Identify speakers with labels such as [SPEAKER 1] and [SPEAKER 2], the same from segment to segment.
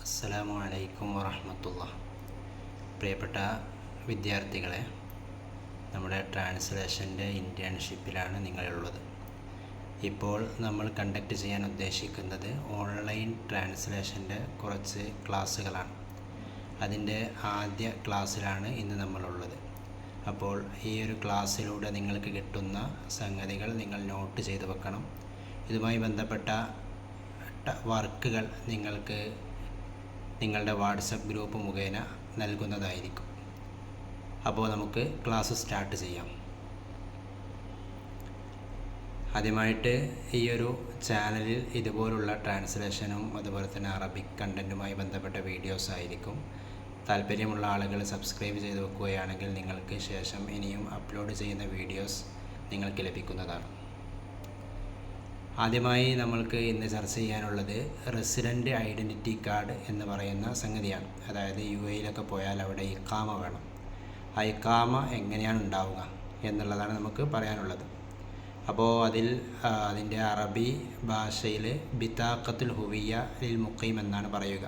[SPEAKER 1] അസ്സലാമു അലൈക്കും വറഹ്മത്തുള്ളാഹി. പ്രിയപ്പെട്ട വിദ്യാർത്ഥികളെ, നമ്മുടെ ട്രാൻസ്ലേഷൻ്റെ ഇൻറ്റേൺഷിപ്പിലാണ് നിങ്ങളുള്ളത്. ഇപ്പോൾ നമ്മൾ കണ്ടക്ട് ചെയ്യാൻ ഉദ്ദേശിക്കുന്നത് ഓൺലൈൻ ട്രാൻസ്ലേഷൻ്റെ കുറച്ച് ക്ലാസ്സുകളാണ്. അതിൻ്റെ ആദ്യ ക്ലാസ്സിലാണ് ഇന്ന് നമ്മളുള്ളത്. അപ്പോൾ ഈ ഒരു ക്ലാസ്സിലൂടെ നിങ്ങൾക്ക് കിട്ടുന്ന സംഗതികൾ നിങ്ങൾ നോട്ട് ചെയ്ത് വെക്കണം. ഇതുമായി ബന്ധപ്പെട്ട വർക്കുകൾ നിങ്ങൾക്ക് നിങ്ങളുടെ വാട്സപ്പ് ഗ്രൂപ്പ് മുഖേന നൽകുന്നതായിരിക്കും. അപ്പോൾ നമുക്ക് ക്ലാസ് സ്റ്റാർട്ട് ചെയ്യാം. ആദ്യമായിട്ട് ഈ ഒരു ചാനലിൽ ഇതുപോലുള്ള ട്രാൻസ്ലേഷനും അതുപോലെ തന്നെ അറബിക് കണ്ടൻറ്റുമായി ബന്ധപ്പെട്ട വീഡിയോസ് ആയിരിക്കും. താല്പര്യമുള്ള ആളുകൾ സബ്സ്ക്രൈബ് ചെയ്ത് വെക്കുകയാണെങ്കിൽ നിങ്ങൾക്ക് ശേഷം ഇനിയും അപ്ലോഡ് ചെയ്യുന്ന വീഡിയോസ് നിങ്ങൾക്ക് ലഭിക്കുന്നതാണ്. ആദ്യമായി നമ്മൾക്ക് ഇന്ന് ചർച്ച ചെയ്യാനുള്ളത് റെസിഡൻറ്റ് ഐഡൻറ്റിറ്റി കാർഡ് എന്ന് പറയുന്ന സംഗതിയാണ്. അതായത് UAE പോയാൽ അവിടെ ഇഖാമ വേണം. ആ ഇഖാമ എങ്ങനെയാണ് ഉണ്ടാവുക എന്നുള്ളതാണ് നമുക്ക് പറയാനുള്ളത്. അപ്പോൾ അതിൻ്റെ അറബി ഭാഷയിൽ ബിതാഖത്തുൽ ഹുവിയ ലിൽ മുഖീം എന്നാണ് പറയുക.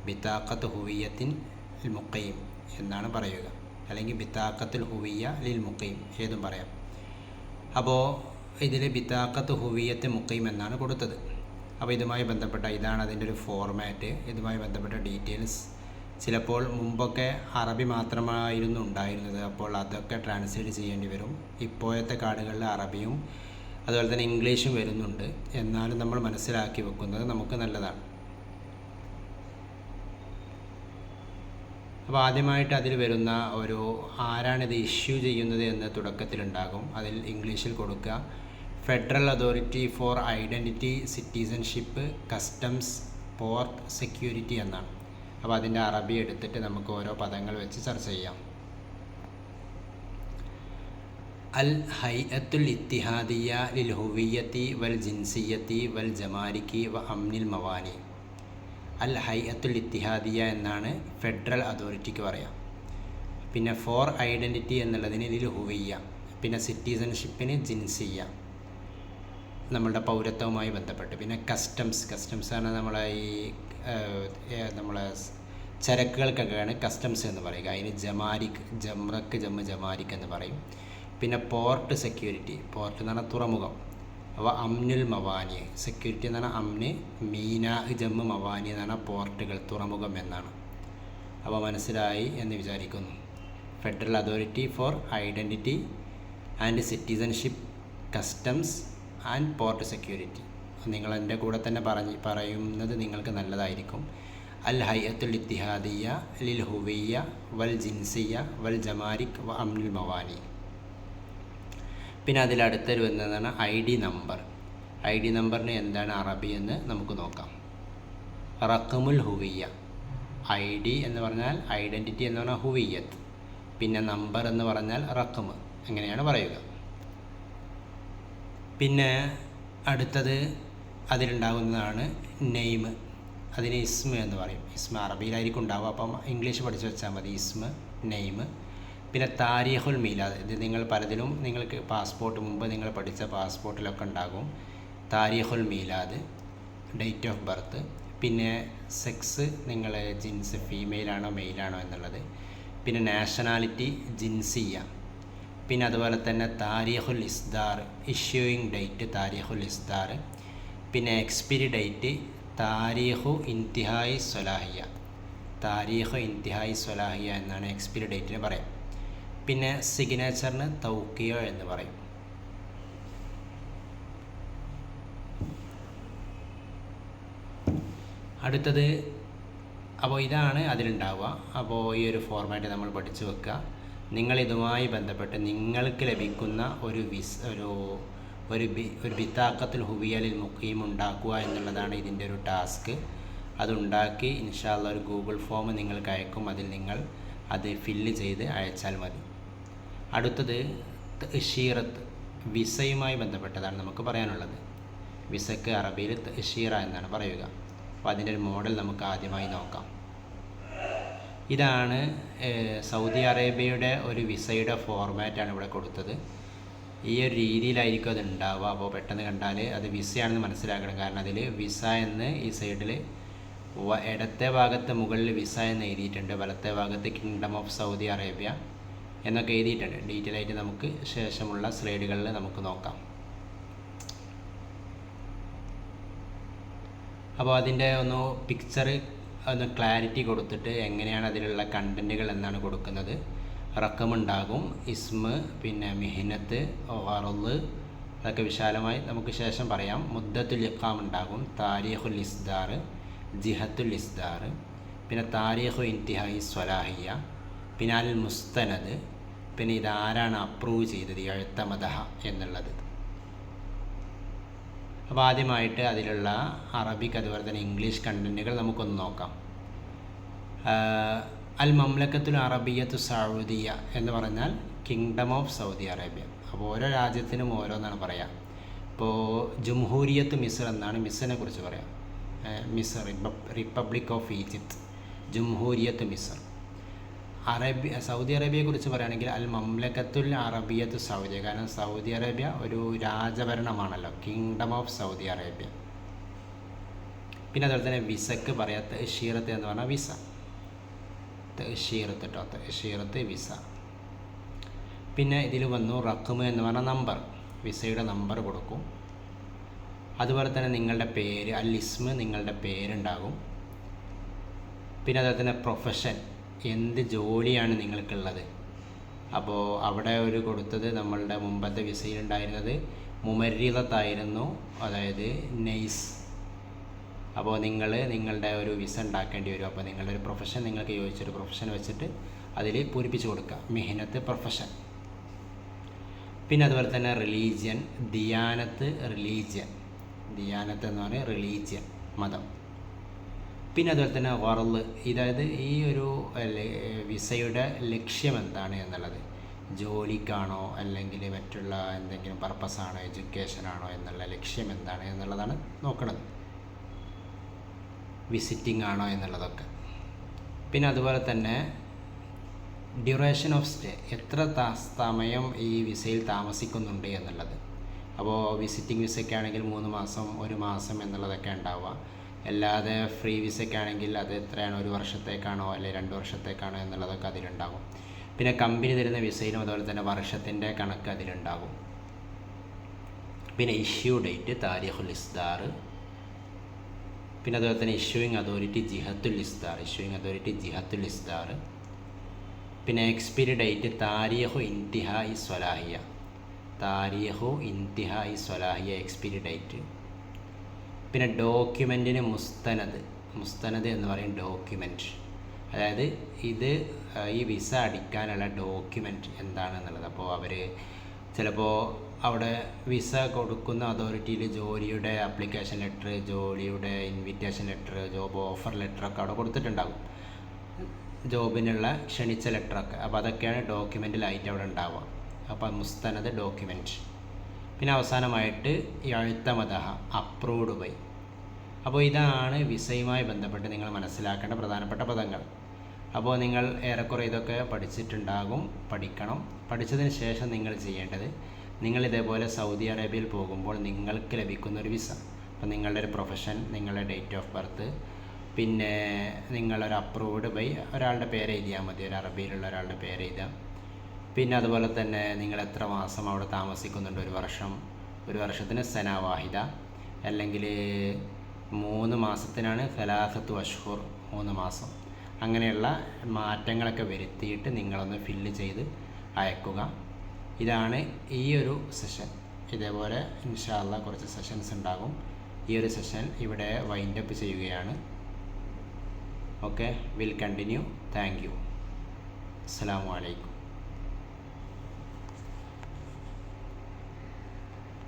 [SPEAKER 1] ബിതാഖത്ത് ഹുവിയത്തിൻ ലിൽ മുഖീം എന്നാണ് പറയുക, അല്ലെങ്കിൽ ബിതാഖത്തുൽ ഹുവിയ ലിൽ മുഖീം ഏതും പറയാം. അപ്പോൾ ഇതിൽ ബിതാഖത്ത് ഹുവിയത്ത് മുഖീം എന്നാണ് കൊടുത്തത്. അപ്പോൾ ഇതുമായി ബന്ധപ്പെട്ട ഇതാണ് അതിൻ്റെ ഒരു ഫോർമാറ്റ്. ഇതുമായി ബന്ധപ്പെട്ട ഡീറ്റെയിൽസ് ചിലപ്പോൾ മുമ്പൊക്കെ അറബി മാത്രമായിരുന്നു ഉണ്ടായിരുന്നത്. അപ്പോൾ അതൊക്കെ ട്രാൻസ്ലേറ്റ് ചെയ്യേണ്ടി വരും. ഇപ്പോഴത്തെ കാർഡുകളിൽ അറബിയും അതുപോലെ തന്നെ ഇംഗ്ലീഷും വരുന്നുണ്ട്. എന്നാലും നമ്മൾ മനസ്സിലാക്കി വെക്കുന്നത് നമുക്ക് നല്ലതാണ്. അപ്പോൾ ആദ്യമായിട്ട് അതിൽ വരുന്ന ഒരു ആരാണിത് ഇഷ്യൂ ചെയ്യുന്നത് എന്ന് തുടക്കത്തിലുണ്ടാകും. അതിൽ ഇംഗ്ലീഷിൽ കൊടുക്കുക federal authority four identity, citizenship, customs, port security എന്നാണ്. അപ്പോൾ അതിൻ്റെ അറബി എടുത്തിട്ട് നമുക്ക് ഓരോ പദങ്ങൾ വെച്ച് ചർച്ച ചെയ്യാം. അൽ ഹൈഅത്തുൽ ഇത്തിഹാദിയ ലിൽ ഹുവിയത്തി വൽ ജിൻസിയത്തി വൽ ജമാരിക്കി വ അംനിൽ മവാനി. അൽ ഹൈഅത്തുൽ ഇത്തിഹാദിയ എന്നാണ് ഫെഡറൽ അതോറിറ്റിക്ക് പറയാം. പിന്നെ ഫോർ ഐഡൻറ്റിറ്റി എന്നുള്ളതിന് ലിൽ ഹുവിയ, പിന്നെ സിറ്റിസൺഷിപ്പിന് ജിൻസിയ, നമ്മളുടെ പൗരത്വവുമായി ബന്ധപ്പെട്ട്. പിന്നെ കസ്റ്റംസ് ആണ് നമ്മളെ നമ്മളെ ചരക്കുകൾക്കൊക്കെയാണ് കസ്റ്റംസ് എന്ന് പറയുക. അതിന് ജമാരിക്, ജമാരിക് എന്ന് പറയും. പിന്നെ പോർട്ട് സെക്യൂരിറ്റി, പോർട്ട് എന്ന് പറഞ്ഞാൽ തുറമുഖം. അപ്പോൾ അംനുൽ മവാനി, സെക്യൂരിറ്റി എന്ന് പറഞ്ഞാൽ അംന്, മീന മവാനി എന്ന് പറഞ്ഞാൽ പോർട്ടുകൾ, തുറമുഖം എന്നാണ്. അപ്പോൾ മനസ്സിലായി എന്ന് വിചാരിക്കുന്നു. Federal authority four identity and citizenship, customs and port security. നിങ്ങൾ എൻ്റെ കൂടെ തന്നെ പറയുന്നത് നിങ്ങൾക്ക് നല്ലതായിരിക്കും. അൽ ഹൈഅത്തുൽ ഇത്തിഹാദിയ ലിൽ ഹുവിയ വൽ ജിൻസിയ വൽ ജമാരിക് വ അംനുൽ മവാനി. പിന്നെ അതിലടുത്തൊരു വരുന്നതാണ് ID നമ്പർ. ID നമ്പറിന് എന്താണ് അറബി എന്ന് നമുക്ക് നോക്കാം. റഖമുൽ ഹുവിയ, ID എന്ന് പറഞ്ഞാൽ ഐഡൻറ്റിറ്റി എന്ന് പറഞ്ഞാൽ ഹുവിയത്ത്, പിന്നെ നമ്പർ എന്ന് പറഞ്ഞാൽ റഖം, അങ്ങനെയാണ് പറയുക. പിന്നെ അടുത്തത് അതിലുണ്ടാകുന്നതാണ് നെയിം. അതിന് ഇസ്മ എന്ന് പറയും. ഇസ്മ അറബിയിലായിരിക്കും ഉണ്ടാവുക, അപ്പം ഇംഗ്ലീഷ് പഠിച്ച് വെച്ചാൽ മതി. ഇസ്മ, നെയിം. പിന്നെ താരീഖുൽ മീലാദ്. ഇത് നിങ്ങൾ പലതിലും നിങ്ങൾക്ക് മുമ്പ് നിങ്ങൾ പഠിച്ച പാസ്പോർട്ടിലൊക്കെ ഉണ്ടാകും. താരീഖുൽ മീലാദ്, ഡേറ്റ് ഓഫ് ബർത്ത്. പിന്നെ സെക്സ്, നിങ്ങൾ ജിൻസ് ഫീമെയിലാണോ മെയിലാണോ എന്നുള്ളത്. പിന്നെ നാഷണാലിറ്റി ജിൻസിയ. പിന്നെ അതുപോലെ തന്നെ താരീഖുൽ ഇസ്ദാർ, ഇഷ്യൂയിങ് ഡേറ്റ് താരീഖുൽ ഇസ്ദാർ. പിന്നെ എക്സ്പിരി ഡേറ്റ് താരീഖു ഇൻതിഹായി സ്വലാഹിയ. താരീഖു ഇൻതിഹായി സ്വലാഹിയ എന്നാണ് എക്സ്പിരി ഡേറ്റിന് പറയാം. പിന്നെ സിഗ്നേച്ചറിന് തൗക്കിയ എന്ന് പറയും. അടുത്തത്, അപ്പോൾ ഇതാണ് അതിലുണ്ടാവുക. അപ്പോൾ ഈ ഒരു ഫോർമാറ്റ് നമ്മൾ പഠിച്ചു വെക്കുക. നിങ്ങളിതുമായി ബന്ധപ്പെട്ട് നിങ്ങൾക്ക് ലഭിക്കുന്ന ഒരു ബിതാഖത്തുൽ ഹുവിയ ലിൽ മുഖീം ഉണ്ടാക്കുക എന്നുള്ളതാണ് ഇതിൻ്റെ ഒരു ടാസ്ക്. അതുണ്ടാക്കി ഇൻഷാ അല്ലാഹ് ഒരു ഗൂഗിൾ ഫോം നിങ്ങൾക്ക് അയക്കും. അതിൽ നിങ്ങൾ അത് ഫില്ല് ചെയ്ത് അയച്ചാൽ മതി. അടുത്തത് തഅ്ശീറത്ത്, വിസയുമായി ബന്ധപ്പെട്ടതാണ് നമുക്ക് പറയാനുള്ളത്. വിസക്ക് അറബിയിൽ തഅ്ശീറ എന്നാണ് പറയുക. അപ്പോൾ അതിൻ്റെ ഒരു മോഡൽ നമുക്ക് ആദ്യമായി നോക്കാം. ഇതാണ് സൗദി അറേബ്യയുടെ ഒരു വിസയുടെ ഫോർമാറ്റാണ് ഇവിടെ കൊടുത്തത്. ഈ ഒരു രീതിയിലായിരിക്കും അത് ഉണ്ടാവുക. അപ്പോൾ പെട്ടെന്ന് കണ്ടാൽ അത് വിസയാണെന്ന് മനസ്സിലാക്കണം. കാരണം അതിൽ വിസ എന്ന് ഈ സൈഡിൽ ഇടത്തെ ഭാഗത്ത് മുകളിൽ വിസ എന്ന് എഴുതിയിട്ടുണ്ട്, വലത്തെ ഭാഗത്ത് കിങ്ഡം ഓഫ് സൗദി അറേബ്യ എന്നൊക്കെ എഴുതിയിട്ടുണ്ട്. ഡീറ്റെയിൽ ആയിട്ട് നമുക്ക് ശേഷമുള്ള സ്ലൈഡുകളിൽ നമുക്ക് നോക്കാം. അപ്പോൾ അതിൻ്റെ ഒന്ന് പിക്ചർ ഒന്ന് ക്ലാരിറ്റി കൊടുത്തിട്ട് എങ്ങനെയാണ് അതിലുള്ള കണ്ടൻറ്റുകൾ എന്നാണ് കൊടുക്കുന്നത്. റക്കമുണ്ടാകും, ഇസ്മ്, പിന്നെ മിഹിനത്ത്, വറുള്, അതൊക്കെ വിശാലമായി നമുക്ക് ശേഷം പറയാം. മുദ്ദത്തുൽ ഇഖാം ഉണ്ടാകും, താരീഖുൽ ഇസ്ദാർ, ജിഹത്തുൽ ഇസ്ദാർ, പിന്നെ താരീഖു ഇന്തിഹായി സ്വലാഹിയ, പിന്നെ അൽ മുസ്തനദ്, പിന്നെ ഇതാരാണ് അപ്രൂവ് ചെയ്തത്, എഴുത്തമദഹ എന്നുള്ളത്. അപ്പോൾ ആദ്യമായിട്ട് അതിലുള്ള അറബിക് അതുപോലെ തന്നെ ഇംഗ്ലീഷ് കണ്ടൻറ്റുകൾ നമുക്കൊന്ന് നോക്കാം. അൽ മംലക്കത്തുൽ അറബിയത്തു സൗദിയ എന്ന് പറഞ്ഞാൽ കിങ്ഡം ഓഫ് സൗദി അറേബ്യ. അപ്പോൾ ഓരോ രാജ്യത്തിനും ഓരോന്നാണ് പറയാം. ഇപ്പോൾ ജംഹൂരിയത്ത് മിസ്ർ എന്നാണ് മിസ്റിനെ കുറിച്ച് പറയാം. മിസ്ർ, റിപ്പബ്ലിക് ഓഫ് ഈജിപ്ത്, ജംഹൂരിയത്ത് മിസ്ർ. സൗദി അറേബ്യയെക്കുറിച്ച് പറയുകയാണെങ്കിൽ അൽ മംലക്കത്തുൽ അറബിയത്ത് സൗദിയ, കാരണം സൗദി അറേബ്യ ഒരു രാജഭരണമാണല്ലോ, കിങ്ഡം ഓഫ് സൗദി അറേബ്യ. പിന്നെ അതുപോലെ തന്നെ വിസക്ക് പറയാം തഅ്ശീറത്ത് എന്ന് പറഞ്ഞാൽ വിസ, തഅ്ശീറത്ത് കേട്ടോ, തഅ്ശീറത്ത് വിസ. പിന്നെ ഇതിൽ വന്നു റഖ്മ് എന്ന് പറഞ്ഞാൽ നമ്പർ, വിസയുടെ നമ്പർ കൊടുക്കും. അതുപോലെ തന്നെ നിങ്ങളുടെ പേര്, അൽ ഇസ്മ്, നിങ്ങളുടെ പേരുണ്ടാകും. പിന്നെ അതുപോലെ തന്നെ പ്രൊഫഷൻ, എന്ത് ജോലിയാണ് നിങ്ങൾക്കുള്ളത്. അപ്പോൾ അവിടെ ഒരു കൊടുത്തത് നമ്മളുടെ മുമ്പത്തെ വിസയിലുണ്ടായിരുന്നത് മുമരിദത്തായിരുന്നു, അതായത് നെയ്സ്. അപ്പോൾ നിങ്ങളുടെ ഒരു വിസ ഉണ്ടാക്കേണ്ടി വരും. അപ്പോൾ നിങ്ങളുടെ ഒരു പ്രൊഫഷൻ, നിങ്ങൾക്ക് യോജിച്ചൊരു പ്രൊഫഷൻ വെച്ചിട്ട് അതിൽ പൂരിപ്പിച്ച് കൊടുക്കുക. മിഹിനത്ത്, പ്രൊഫഷൻ. പിന്നെ അതുപോലെ തന്നെ റിലീജിയൻ, ദിയാനത്ത്, റിലീജിയൻ. ദിയാനത്ത് എന്ന് പറഞ്ഞാൽ റിലീജിയൻ, മതം. പിന്നെ അതുപോലെ തന്നെ വറുള്, അതായത് ഈ ഒരു വിസയുടെ ലക്ഷ്യം എന്താണ് എന്നുള്ളത്, ജോലിക്കാണോ അല്ലെങ്കിൽ മറ്റുള്ള എന്തെങ്കിലും പർപ്പസാണോ, എഡ്യൂക്കേഷനാണോ എന്നുള്ള ലക്ഷ്യം എന്താണ് എന്നുള്ളതാണ് നോക്കുന്നത്, വിസിറ്റിംഗ് ആണോ എന്നുള്ളതൊക്കെ. പിന്നെ അതുപോലെ തന്നെ ഡ്യൂറേഷൻ ഓഫ് സ്റ്റേ, എത്ര സമയം ഈ വിസയിൽ താമസിക്കുന്നുണ്ട് എന്നുള്ളത്. അപ്പോൾ വിസിറ്റിംഗ് വിസയ്ക്കാണെങ്കിൽ 3 മാസം, 1 മാസം എന്നുള്ളതൊക്കെ ഉണ്ടാവുക. അല്ലാതെ ഫ്രീ വിസയ്ക്കാണെങ്കിൽ അത് എത്രയാണ്, 1 വർഷത്തേക്കാണോ അല്ലെങ്കിൽ 2 വർഷത്തേക്കാണോ എന്നുള്ളതൊക്കെ അതിലുണ്ടാകും. പിന്നെ കമ്പനി തരുന്ന വിസയിലും അതുപോലെ തന്നെ വർഷത്തിൻ്റെ കണക്ക് അതിലുണ്ടാകും. പിന്നെ ഇഷ്യൂ ഡേറ്റ്, താരീഖുൽ ഇസ്ദാർ. പിന്നെ അതുപോലെ തന്നെ ഇഷ്യൂയിങ് അതോറിറ്റി, ജിഹത്തുൽ ഇസ്ദാർ, ഇഷ്യൂയിങ് അതോറിറ്റി ജിഹത്തുൽ ഇസ്ദാർ. പിന്നെ എക്സ്പയറി ഡേറ്റ്, താരീഖു ഇന്തിഹായി സ്വലാഹിയ, താരീഖു ഇന്തിഹായി സ്വലാഹിയ എക്സ്പയറി ഡേറ്റ്. പിന്നെ ഡോക്യുമെൻറ്റിന് മുസ്തനദ്, മുസ്തനദ് എന്ന് പറയും ഡോക്യുമെൻറ്റ്, അതായത് ഈ വിസ അടിക്കാനുള്ള ഡോക്യുമെൻറ്റ് എന്താണെന്നുള്ളത്. അപ്പോൾ അവർ ചിലപ്പോൾ അവിടെ വിസ കൊടുക്കുന്ന അതോറിറ്റിയിൽ ജോലിയുടെ ആപ്ലിക്കേഷൻ ലെറ്റർ, ജോലിയുടെ ഇൻവിറ്റേഷൻ ലെറ്റർ, ജോബ് ഓഫർ ലെറ്ററൊക്കെ അവിടെ കൊടുത്തിട്ടുണ്ടാകും, ജോബിനുള്ള ക്ഷണിച്ച ലെറ്ററൊക്കെ. അപ്പോൾ അതൊക്കെയാണ് ഡോക്യുമെൻറ്റിലായിട്ട് അവിടെ ഉണ്ടാവുക. അപ്പോൾ മുസ്തനദ് ഡോക്യുമെൻറ്റ്. പിന്നെ അവസാനമായിട്ട് എഴുത്തമദഹ, അപ്രൂവ്ഡ് ബൈ. അപ്പോൾ ഇതാണ് വിസയുമായി ബന്ധപ്പെട്ട് നിങ്ങൾ മനസ്സിലാക്കേണ്ട പ്രധാനപ്പെട്ട പദങ്ങൾ. അപ്പോൾ നിങ്ങൾ ഏറെക്കുറെ ഇതൊക്കെ പഠിച്ചിട്ടുണ്ടാകും, പഠിക്കണം. പഠിച്ചതിന് ശേഷം നിങ്ങൾ ചെയ്യേണ്ടത്, നിങ്ങൾ ഇതേപോലെ സൗദി അറേബ്യയിൽ പോകുമ്പോൾ നിങ്ങൾക്ക് ലഭിക്കുന്നൊരു വിസ, അപ്പോൾ നിങ്ങളുടെ ഒരു പ്രൊഫഷൻ, നിങ്ങളുടെ ഡേറ്റ് ഓഫ് ബർത്ത്, പിന്നെ നിങ്ങളൊരു അപ്രൂവ്ഡ് ബൈ ഒരാളുടെ പേര് എഴുതിയാൽ മതി, ഒരു അറബിയിലുള്ള ഒരാളുടെ പേര് എഴുതാം. പിന്നെ അതുപോലെ തന്നെ നിങ്ങൾ എത്ര മാസം അവിടെ താമസിക്കുന്നുണ്ട്, 1 വർഷം, 1 വർഷത്തിന് സന വാഹിദ, അല്ലെങ്കിൽ 3 മാസത്തിനാണ് സലാസത്തു അഷ്ഹുർ, 3 മാസം. അങ്ങനെയുള്ള മാറ്റങ്ങളൊക്കെ വരുത്തിയിട്ട് നിങ്ങളൊന്ന് ഫില്ല് ചെയ്ത് അയക്കുക. ഇതാണ് ഈ ഒരു സെഷൻ. ഇതേപോലെ ഇൻഷാ അല്ലാഹ് കുറച്ച് സെഷൻസ് ഉണ്ടാകും. ഈ ഒരു സെഷൻ ഇവിടെ വൈൻഡ് അപ്പ് ചെയ്യുകയാണ്. Okay, will continue. Thank you. അസ്സലാമു അലൈക്കും.